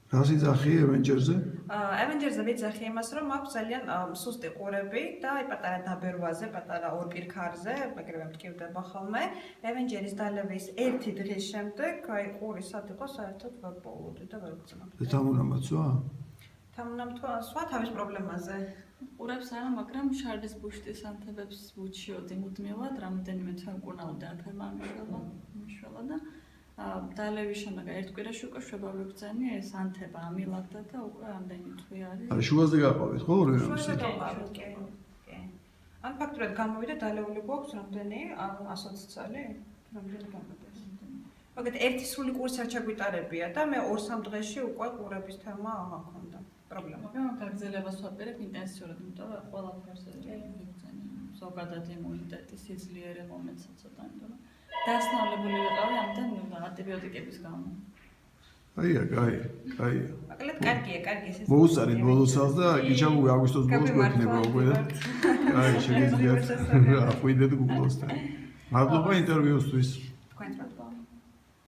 რას იძახი Avengers-ზე? Avengers-ზე ვიძახი იმას, რომ აქვს ძალიან სუსტი ყურები და აი პატარა დაბერვაზე, პატარა ორ პირქარზე, ეგრევე მტკივდება ხოლმე. Avengers დალევის ერთი დღის შემდეგ აი ყური სად იყო, საერთოდ ვერ პოულობდი და ვერ ვგრძნობდი. და თამუნამაცვა? თამუნამთვა თავის პრობლემაზე. ყურებს არა, მაგრამ შარდის ბუშტის ანთებებს ვუჩიოდი მუდმივად, რამდენიმე თვე უკურნაუდი ათერმა მიშველა და დალევის შემდეგ ერთ კვირაში უკვე შვება ვიბრძენი ეს ანთება ამილავდა და უკვე ამდენი თვე არის. არა, შუაზე გაყავით ხო ორივე? შუაზე გავყავით, კი. ან ფაქტურად გამოვიდა დალეული გვაქვს რამდენი 120 წელი? რამდენი გამოვიდა? მაგათ ერთი სრული კურსი არ ჩაგვიტარებია და მე 2-3 დღეში უკვე ყურების თემა აღმოჩნდა. პრობლემა. მაგრამ გაგრძელებას ვაპირებ ინტენსიურად, იმიტომ რომ ყველაფერს ვიბრძენი. ზოგადად იმუნიტეტის სიძლიერე მომენტსაც ცოტა, იმიტომ რომ დასნავლებული ვიყავი ამდენ ანტიბიოტიკების გამო. აია, კაი. მაგალითად, კარგია ეს. მოუსწარით ბოლოსას და იჩამოვი აგვისტოს ბოლოს გვექნება უკვე და კაი, შეგიძლიათ აყვიდეთ Google-ოსთან. მადლობა ინტერვიუსთვის. თქვენ რა